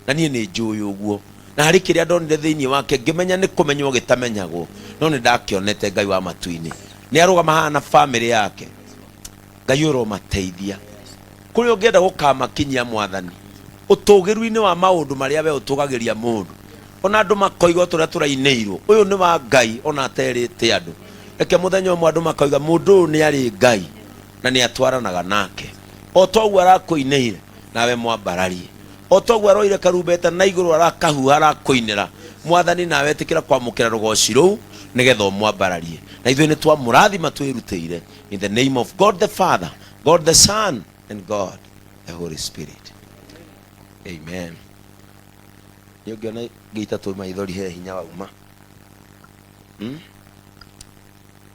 na niĩ nĩ njũĩ ũguo, na harĩ kĩrĩa ndonire thĩinĩ wake ngĩmenya nĩ kũmenywo gĩtamenyagwo, no nĩ ndakĩonete Ngai wa matu-inĩ. Nĩ arũgama haha na family yake. Ngai ũromateithia. Kũrĩ ũngĩenda gũkamakinyia Mwathani ũtũgĩru-inĩ wa maũndũ marĩa we ũtũgagĩria mũndũ, ona andũ makoiga tũrĩa tũrainĩirwo ũyũ nĩ wa Ngai ona aterĩte andũ. Reke mũthenya ũmwe andũ makoiga mũndũ ũyũ nĩ arĩ Ngai na nĩ atwaranaga nake. O toguo arakũinĩire nawe mwambararie, o toguo aroire karumbeta na igũrũ arakahuha arakũinĩra, Mwathani nawe etĩkĩra kwamũkĩra rũgoci rũu nĩgetha ũmwambararie. Na ithuĩ nĩ twamũrathima twĩrutĩire in the name of God the Father, God the Son and God the Holy Spirit. Amen. Nĩũngĩona ngĩita tũ maithori he hinya wauma.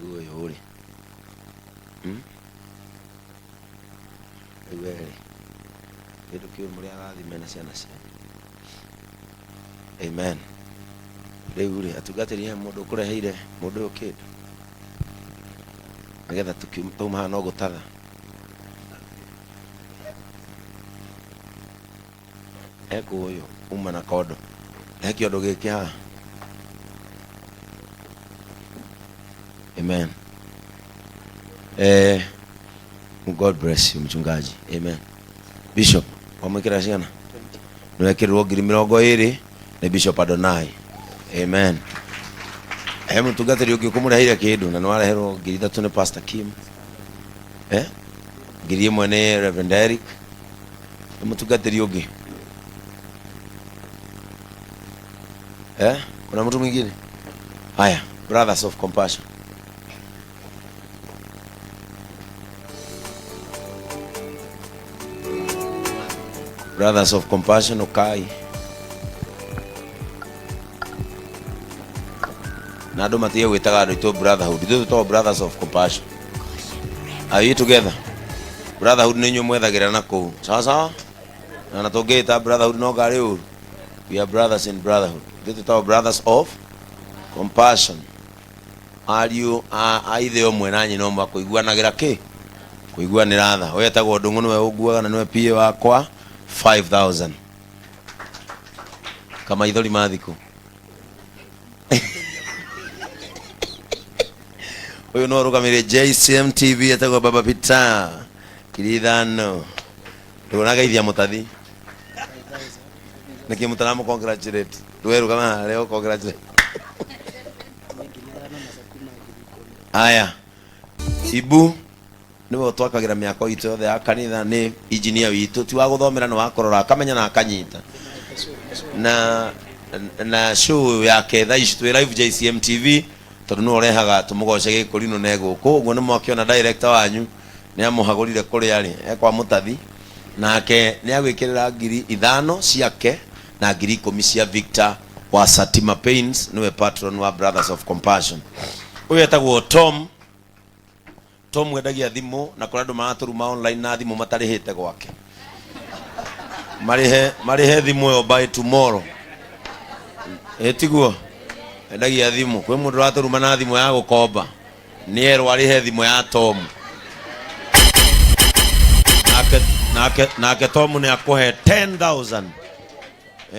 Ũyũ ũrĩ. Wele. Ndio kio muri arathime na ciana cia. Amen. Rĩu rĩ atugatĩria mũndũ kũreheire mũndũ ũyũ kĩndũ. Nĩgetha tukiuma haha no gũtatha. Eko ũyũ uma na kondo. He kĩondo gĩkĩ haha. Amen. God bless you mchungaji. Amen. Bishop, wamwekera ciana? Niwekirwo 20,000 ni Bishop Adonai. Amen. Mtugatĩri ũngĩ kũmũrehire kĩndũ na nĩwareherwo 3,000 ni Pastor Kim. 1,000 ni Reverend Eric. Mtugatĩri ũngĩ. Kuna mtu mwingine? Haya, Brothers of Compassion. Brothers of Compassion, ukai. Na andũ matige gwĩtaga andũ itũ brotherhood. Ithuĩ tũtagwo Brothers of Compassion. Are you together? Brotherhood nĩ inyuĩ mwethagĩra na kũu. Sawa sawa? Na tũngĩĩta brotherhood no ngari ũru. We are brothers in brotherhood. Ithuĩ tũtagwo Brothers of Compassion. Ariũ a ithe ũmwe na nyina ũmwe kũiguanagĩra kĩ? Kũiguanĩra tha. Wetagwo Ndung'u nĩwe ũguaga na nĩwe PA wakwa. 5,000 kama ithori mathiko. Uyu no rugamire JCM TV etagwo Baba Peter Kirithano. Tunageithia mutathi. Niki mutaramu congratulate. Tuwe rugama leo congratulate. Aya. Ibu niwe twakagira miako itu yothe ya kanitha ni engineer witu ti wa guthomera no wakorora akamenya na akanyita na show yake tha ici twi live JCM TV tondu no rehaga tumugoce gikurino na guku uguo ni mwakiona director wanyu ni amuhagurire kuri ari ekwa mutathi nake ni agwikirira 5,000 ciake na 10,000 cia Victor wa Satima Paints niwe patron wa Brothers of Compassion. Uyu etagwo Tom wendagia thimũ na kũrĩ andũ maraturuma online na thimũ matarĩhĩte gwake. Marihe thimũ ĩyo by tomorrow. Tiguo wendagia thimũ. Kwĩ mũndũ ũraturuma na thimũ ya gũkomba. Nĩerwo arihe thimũ ya Tom. Nake Tom nĩ akũhe 10,000.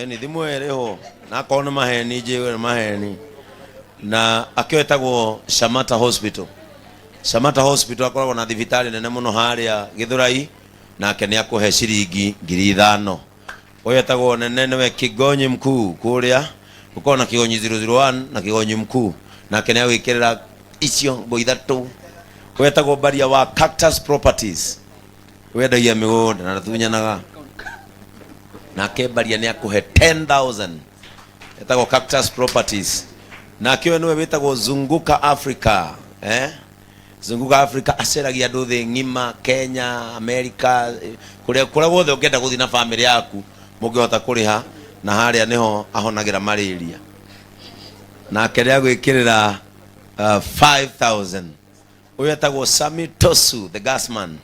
Ni thimũ ĩrĩho. Na akorwo nĩ maheni njĩwe nĩ maheni. Na akĩwetagwo Shamata Hospital. Shamata Hospital akoragwo na thibitari nene muno haria Githurai nake ni akuhe ciringi 5,000. Uyu etagwo nene niwe Kigonyi mkuu kuria uko na Kigonyi 001 na Kigonyi mkuu nake ni agwikirira icio ngo ithatu. Uyu etagwo Baria wa Cactus Properties wendagia migunda na tunyanaga nake Baria ni akuhe 10,000. Etagwo Cactus Properties nake niwe wetagwo Zunguka Africa. Zunguka Africa aceragia andũ thĩ ng'ima Kenya, America, kũrĩa guothe ũngĩenda gũthiĩ na family yaku mũngĩhota kũrĩha na harĩa niho ahonagira malaria. Nake nĩ agwĩkĩrĩra 5,000. Ũyũ etagwo Sami Tosu the gasman.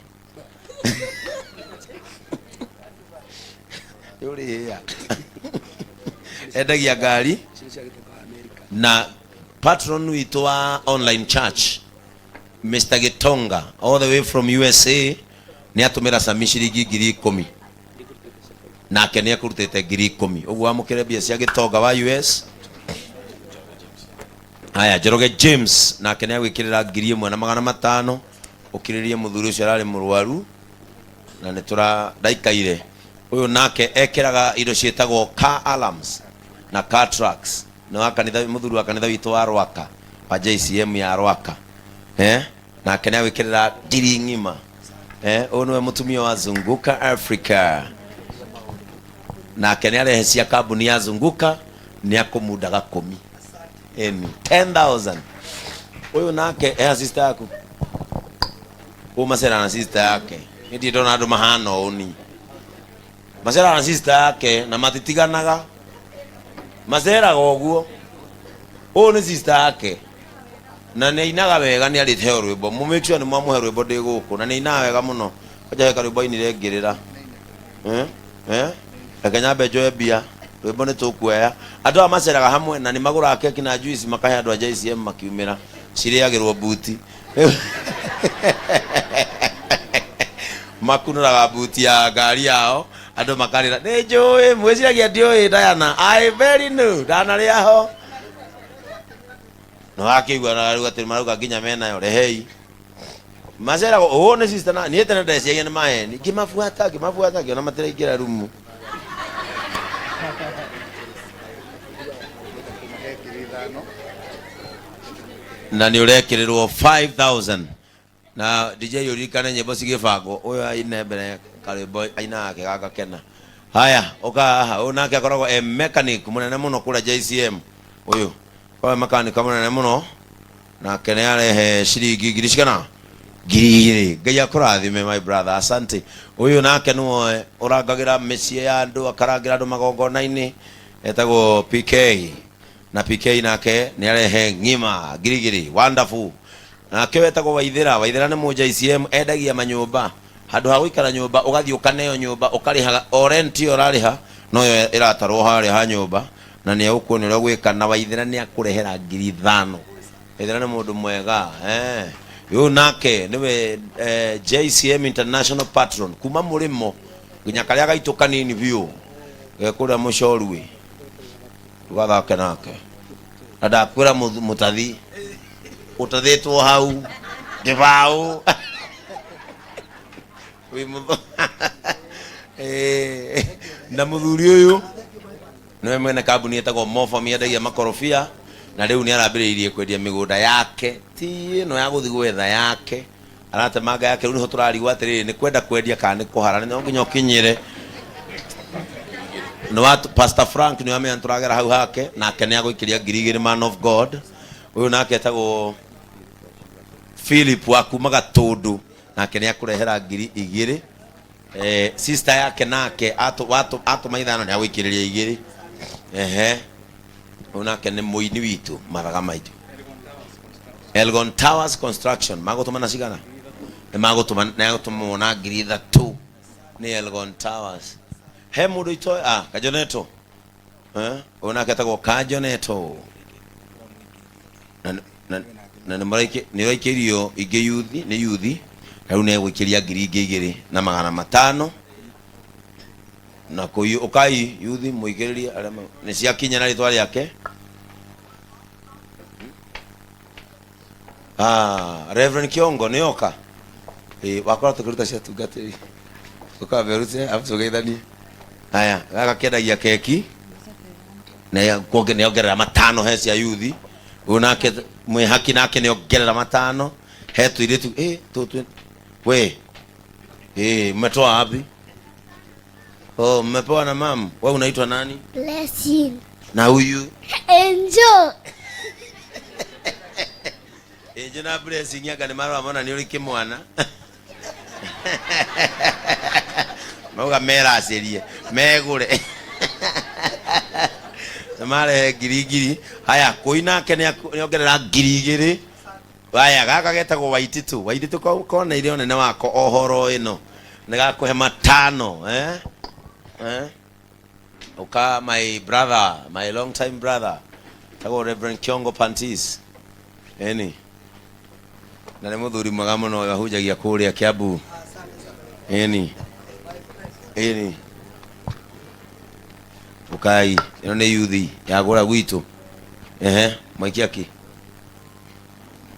Endagia ngari na patron witũ wa online church Mr. Gitonga all the way from USA ni atumira Sami ciringi 10,000. nake nä ekå 10,000 å guo amå kä re mbia cia gä tonga wa US. Haya, Njoroge James nake nä agwä kä rä ra 1,500 å kä rä rie må thuri å cio ararä må rwaru na nä tå randaikaire. Å yå nake ekeraga indo ciätagwo car alarms na car tracks nä wa kanitha, må thuri wa kanitha witå wa Rwaka wa JCM ya Rwaka. Nake nä agwä kä rä ra ndiri ng'ima. Å nä we må tumia wa Zunguka Africa, nake nä arehe cia kambuni ya Zunguka nä akå munda 10,000. Å yå nake eha sister yaku å macera na sister yake nä ndiä ndona andå mahana å ni macera na sister yake na matitiganaga maceraga å guo. Å nä sister yake na nä inaga wega, nä arä heo rwä mbo, må make sure nä mwamå he rwä mbo ndä gå kå, na nä inaga wega må no. Kaja rwä mbo inire ngä rä ra reke nyambe njoe mbia rwä mbo nä tå kuoya. Andå aya maceraga hamwe na nä magå raga keki na juice makahe andå a JCM makiumä ra cirä agä rwo buti makunå raga buti ya ngari yao, andå makarä ra nä njå ä mwä ciragia ndiå ä Diana I very new ndanarä aho no akä igua na rä u atä marauga nginya menayo rehei maceraga. Å nä sister na niä tene ndeciagia nä maheni ngä mabuata ngä ona matä raingä ra rumu na nä å rekä rä rwo 5,000 na DJ å ririkane nyä mbo cigä bangwo. Å yå aine mbere karä mbo ainaga kä gaka kena. Haya, å ka haha å nake akoragwo mechanic må nene må no kå rä a JCM. Å yå korwo mechanic må nene må no nake nä arehe ciringi 2,000. Ngai akå rathime my brother, asante. Å yå nake nä å rangagä ra mä ciä ya andå, akarangä ra andå magongona-inä, etagwo PK na PK nake nä arehe ng'ima 2,000. Wonderful. Nake wetagwo Waithira. Waithira nä må JCM endagia manyåmba, handå ha gå ikara nyåmba å gathiä å kaneo nyåmba å karä haga o rent ä yo å rarä ha no yo ä ratarwo harä ha nyåmba na nä egå kuo nä å rä a gwä ka. Na Waithira nä akå rehera 5,000. Waithira nä må ndå mwega. Yo nake nä we JCM International Patron kuma må rä mo nginya karä a gaitå kanini biå gekå rä a må corue tågathake nake na ndakwä ra må tathi å tathä two hau ngä baå na må thuri å yå nä we mwene kambuni ätagwo Mofam endagia makorobia na rä u nä arambä rä irie kwendia mä gå nda yake ti ä no ya gå thi gwetha yake aratemanga yake. Rä u nä ho tå rarigwo atä rä nä kwenda kwendia kana nä kå hara no nginya å kinyä re no wa Pastor Frank nä amenya tå ragera hau hake nake nä agå ikä ria 2,000 man of God. Å yå nake etagwo Philip wa kuma Gatũndũ nake nä akå rehera 2,000. Sister yake nake atå maithano nä agå ikä rä ria 2,000. Å nake nä må ini witå mathaga maitå Elgon Towers Construction magå tå mana cigana nä magå tå mona 3,000 nä Elgon Towers. He må ndå itoe Kajoneto. Å nake etagwo Kajoneto na nä raikä rio ingä yuthi nä yuthi rä u nä egå ikä ria 2,000 na 500 na kå å kai yuthi må ikä rä ria nä ciakinya na rä twa rä ake. Reverend Kiongo nä oka wakora tå kä ruta cia tungatä ri å kambe rute tå geithanie. Haya, gaka kendagia keki na nä ongerera 5 he cia yuthi. Å nake mwä haki nake nä ongerera 5 he tå irä tu we mmetoa wapi? Mmepewa na mam. Wewe unaitwa nani? Blessing. Na huyu? Angel. Angel na Blessing yaga ni mara mona ni uri kimwana. Mauga mera acirie megure. Mare girigiri. Haya kuina ke ni ongerera 2,000. Haya gaka getagwo Waititu. Waititu kona ile one na wako ohoro ino. Nĩgakũhe 5 Uka my brother, my long time brother. Tago Reverend Kiongo Pantis. Na nĩ mũthuri mwega mũno ahunjagia kũrĩa Kiambu. ukai ino ni yuthi ya gura gwitu maikia ki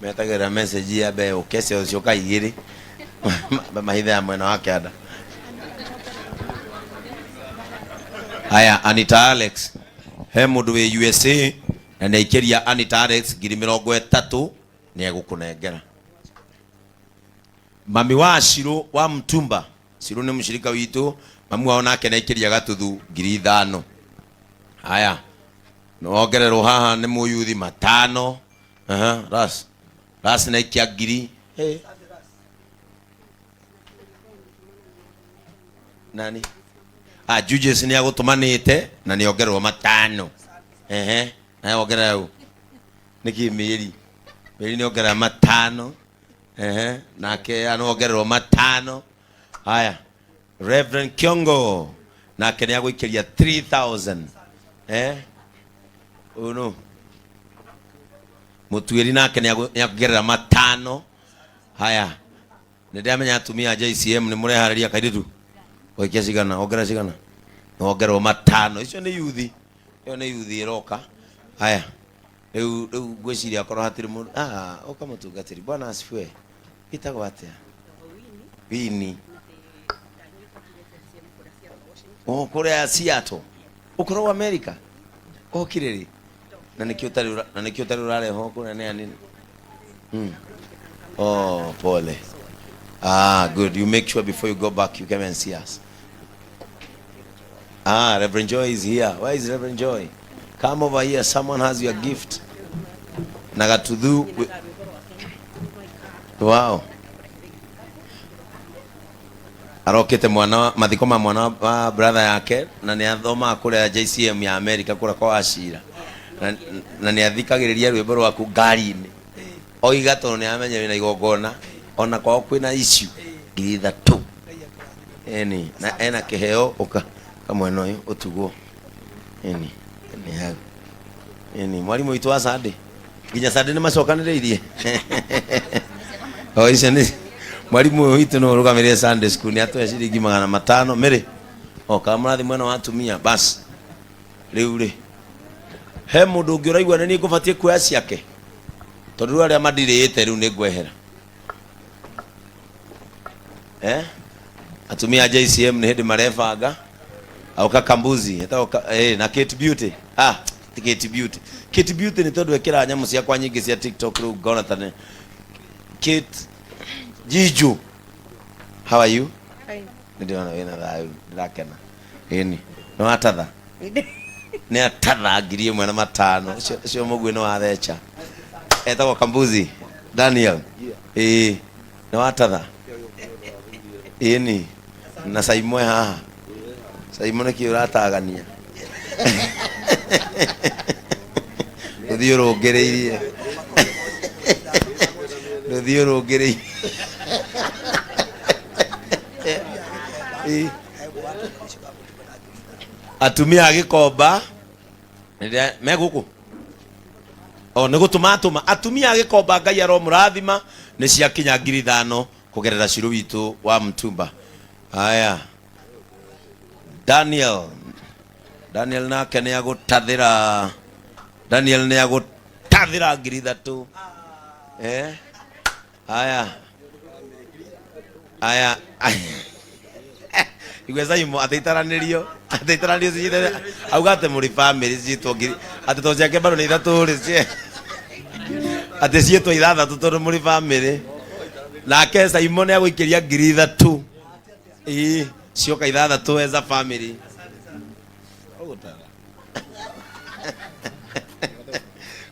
metagera message ya be ukese ucio kaigiri mahitha ya mwena wake ada. Haya, Anita Alex he mundu we USA na neikiria Anita Alex 30 ni egukunengera. Mami wa Shiro wa Mtumba, Shiro ni mshirika witu, mami wao nake neikiria gatuthu 5,000. Haya, no ongerero haha ni muyuthi 5. ras naikia 1,000. Nani Jujes ni agutumanite na ni ongerero 5. Na ongerero niki miri ni ongerero 5. Nake anogerero 5. Haya, Reverend Kiongo nake ni aguikiria 3,000. Uno mutuiri nake ni agugerera 5. Haya, ndamenya atumia JCM ni murehariria kairitu oikia sigana ogera sigana no ongerero 5. Icio ni yuthi, iyo ni yuthi iroka. Haya, riu gwiciria korwo hatiri mundu ukamutungatiri. Bwana asifiwe. Itagwo atia? Wini. Kuria Seattle. Ukorwo America. Kiriri. Na nikio tari urare ho kuna nini? Pole. Good. You make sure before you go back you come and see us. Reverend Joy is here. Where is Reverend Joy? Come over here. Someone has your gift. Nagatudhu. Wow. Arokete mwana mathiko ma mwana wa brother yake na ni athoma kule JCM ya America kura kwa Ashira. Na ni athikagiriria rwimbo rwaku ngari-ini. Oigato ni amenye wina igongona ona kwao kwina issue 3,000. Na ena kiheo uka kamweno uyu utugwo. Mwalimu witu wa Sunday. Nginya Sunday ni macokaniriirie. Icio ni mwalimu witu no rugamirire Sunday school ni atoe ciringi 500 mere. Kamurathi mwena wa atumia bas. Riu he mundu ungi uraigua ni ngubatie kuoya ciake tondu aria madirite riu ni ngwehera. Atumia JCM ni hindi marefanga auka kambuzi na Kate Beauty. Kate Beauty. Kate Beauty ni tondu ekira nyamu cia kwa nyingi cia TikTok riu ngona tane. Kate Jiju, how are you? Hi. Ndio na wena thayu ndakena. No atatha. Ni atatha 1,500. Cio mugwe no athecha. Etagwo kambuzi Daniel. No atatha. Na Saimwe haha. Saimwe ki uratagania. Ndio rogereirie. Ndio rogereirie. Atumia agikomba meguku nigutuma atumia agikomba Ngai aro murathima ni cia kinya 5,000 kugerera Shiro witu wa Mtumba. Haya, Daniel nake ni agutathira 3,000. Haya igweza imo ataitaranirio cijite augate muri family citwo ati to ciake baro ni 3 ri ati cietwo 6 tondu muri family nake Simon ni aguikiria 3,000 cioka 6 as a family.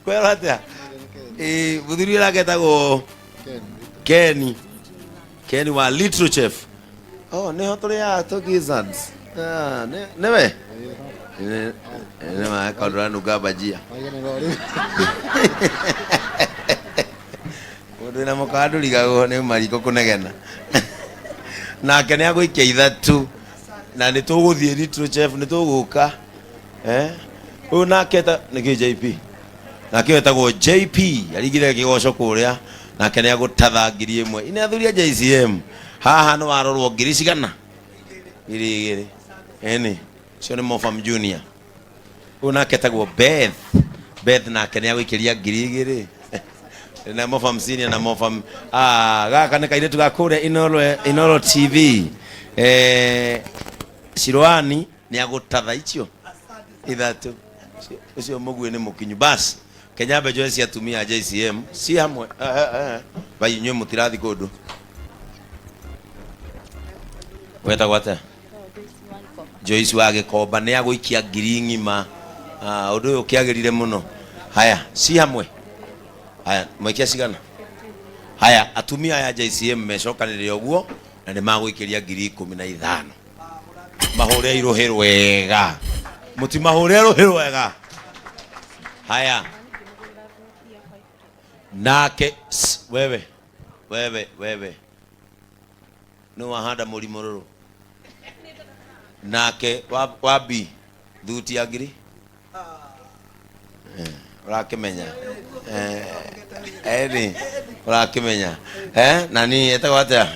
Kwera atia buthuri lake etagwo Kenny wa Little Chef. Ni hotore ya to gizzards. Newe. Ma kaudra nuga bajia. Odena mokadu ligago ne mariko kunegena. Na kene ago ikia 3 na ni tuguthie Little Chef ni tuguka. Una keta ni JP. Na kietagwo JP yarigire kigoco kuria na kene agutatha 1,000 ina thuria JCM haha no warorwo 2,000 cio ni Mofam Junior unake tagwo Beth nake nä agåikäria 2,000 na mofa 50 na mofa gaka nä kairä tu gakå rä Inoro TV Shirwani nä agå tatha icio 3 å cio må guä nä må kinyu bas Kenyambe Joyce cia tumia JCM si hamwe bainywe må tirathi kå ndå wetagwo atä Joyce wa Gikomba nä agå ikia 1,000 å ndå å yå kä agä rire må no haya si hamwe haya mwaikia cigana haya atumia ya JCM mecokanä re å guo na nä magå ikä ria 15,000 mahå re irå hä rwega må ti mahå re rå hä rwega haya nake wewe no wahanda må rimå rå rå nake wabi thuti ya ngiri urakimenya urakimenya nani etagwo atia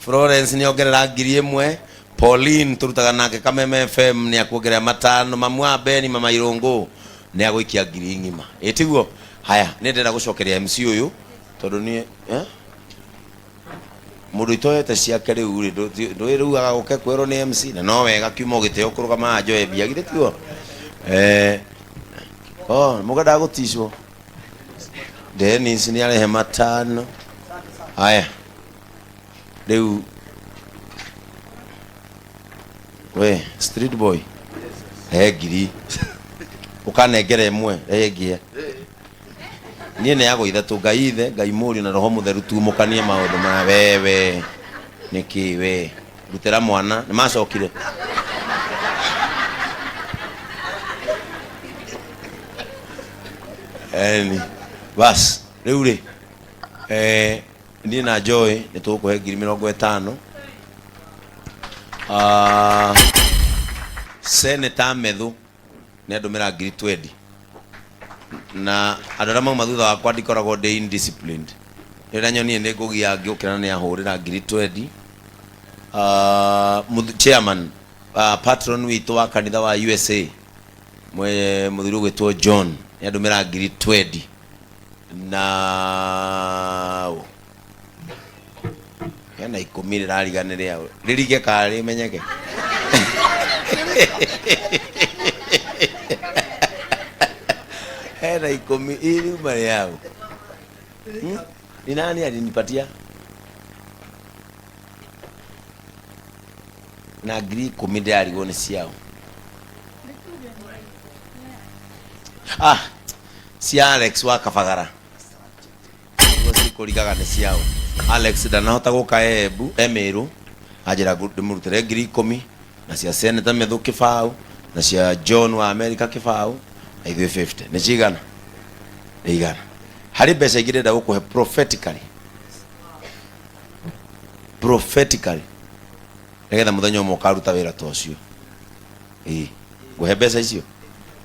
Florence ni ongerera 1,000 Pauline turutaga nake Kameme FM ni akuongerera 5 mamwa Beni mama Irungu ni agũikia 1,000 itiguo haya ni ndenda gucokeria MC uyu tondu ni mundu itoyete ciake riu ri ndui riu agaguke kwero ni MC na no wega kiumo giteo kurugama njoe bia githĩ tiguo mugada gutishwo Dennis ni arehe 5 haya riu we street boy ngiri ukanengere mwe engie nie ne yago ithatu ngai ithe ngai muri na roho mutheru tumukanie maundu ma wewe niki we rutera mwana ni macokire bas riu ri ni na Joy ni tukuhe 50,000 Senator Medhu ni andumira 20,000 na andara mau mathutha wakwa ndikoragwo ndi indisciplined rira nyoni ni ngugia ngiukira ni ahurira 20,000 chairman patron witu wa kanitha wa USA muthiru gwitwo John ni andumira 20,000 na yana 10 rariganire yao ririge kari menyeke era 10 ili mali yao ni nani alinipatia na 10 ndiari gone ciao si Alex wa Kabagara ngosi kurigaga ni ciao Alex ndanahota guka Emiru ajira ndimurutire 10,000 na cia Senator Medhu Kibau na cia John wa America Kibau na ithuĩ 50 ni cigana igana hari mbeca ingĩ ndenda gukuhe prophetically nigetha muthenya ũmwe ũkaruta wĩra ta ũcio nguhe mbeca icio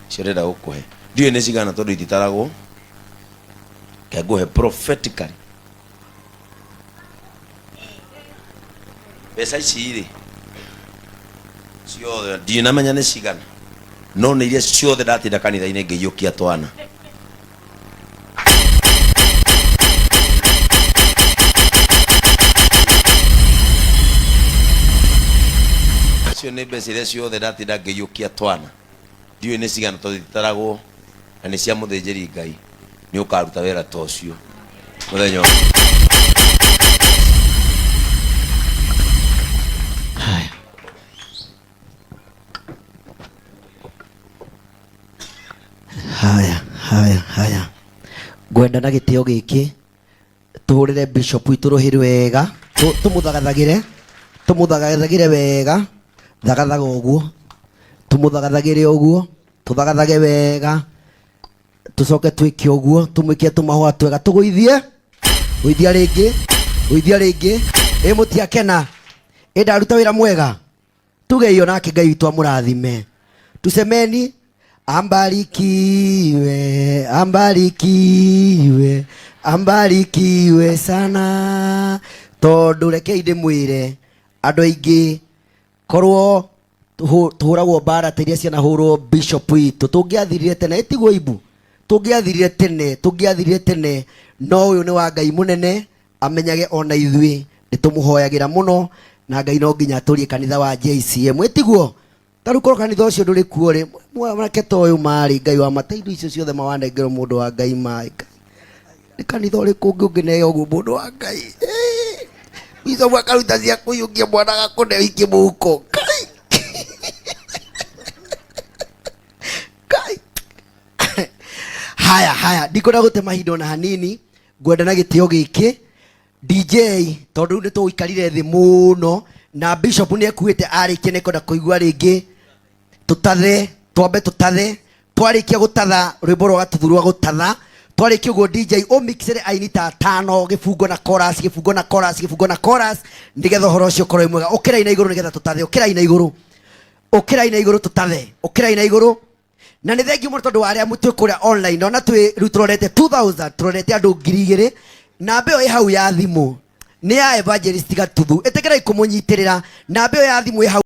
cio ndenda gukuhe ndiũĩ nĩ cigana tondũ ititaragwo ke nguhe prophetically mbeca ici rĩ ciothe ndinamenya nĩ cigana no nĩ iria ciothe ndatinda kanitha-inĩ ngĩiyũkia twana cio nĩ mbeca iria ciothe ndatinda ngĩiyũkia twana ndiũĩ nĩ cigana tondũ ititaragwo na nĩ cia mũthĩnjĩri Ngai nĩ ũkaruta wĩra ta ũcio mũthenya haya gwenda na gitio giki tuhurire bishop witu ruhiri wega tumuthagathagire wega thagathaga uguo tumuthagathagire uguo tuthagathage wega tucoke twike uguo tumwikie tumahwa twega tuguithie uithia ringi mutiakena ndaruta wira mwega tugeio nake Ngai witu amurathime tusemeni ambarikiwe sana tondu rekei ndimwire andu aingi korwo tuhuragwo bara ta iria cianahurwo bishop witũ tũngĩathirire tene ĩtiguo ibu tũngĩathirire tene no ũyũ nĩ wa Ngai mũnene amenyage ona ithuĩ nĩtũmũhoyagĩra mũno na Ngai no nginya atũrie kanitha wa JCM ĩtiguo tarĩu korwo kanitha ũcio ndũrĩ kuo rĩ mwanake ta ũyũ marĩ Ngai wa mata indo icio ciothe mawanengerwo mũndũ wa Ngai marĩ nĩ kanitha ũrĩkũ ũngĩ ũngĩneo ũguo mũndũ wa Ngai Bishop akaruta cia kũiyũkia mwana gakũneo iki mũhuko haya ndikwenda gũte mahinda ona hanini ngwenda na gĩtĩo gĩkĩ DJ tondũ nĩ tũikarire thĩ mũno na Bishop nĩ ekuĩte arĩkie nĩkwenda kũigua rĩngĩ tũtathe twarĩkia gũtatha rwĩmbo rwa gatuthu rwa gũtatha twarĩkia ũguo DJ ũmixere aini ta 5 gĩbungo na chorus nĩgetha ũhoro ũcio ũkorwo mwega ũkĩrai na igũrũ nĩgetha tũtathe ũkĩrai na igũrũ tũtathe ũkĩrai na igũrũ na nĩ thengiũ mũno tondũ wa arĩa mũtwe kũrĩa online ona twĩ rĩu tũrorete 2000 tũrorete andũ 2000 namba ĩyo ĩ hau ya thimũ nĩ ya Evangelist Gatuthu ĩtĩkĩrai kũmũnyitĩrĩra namba ĩyo ya thimũ ĩ hau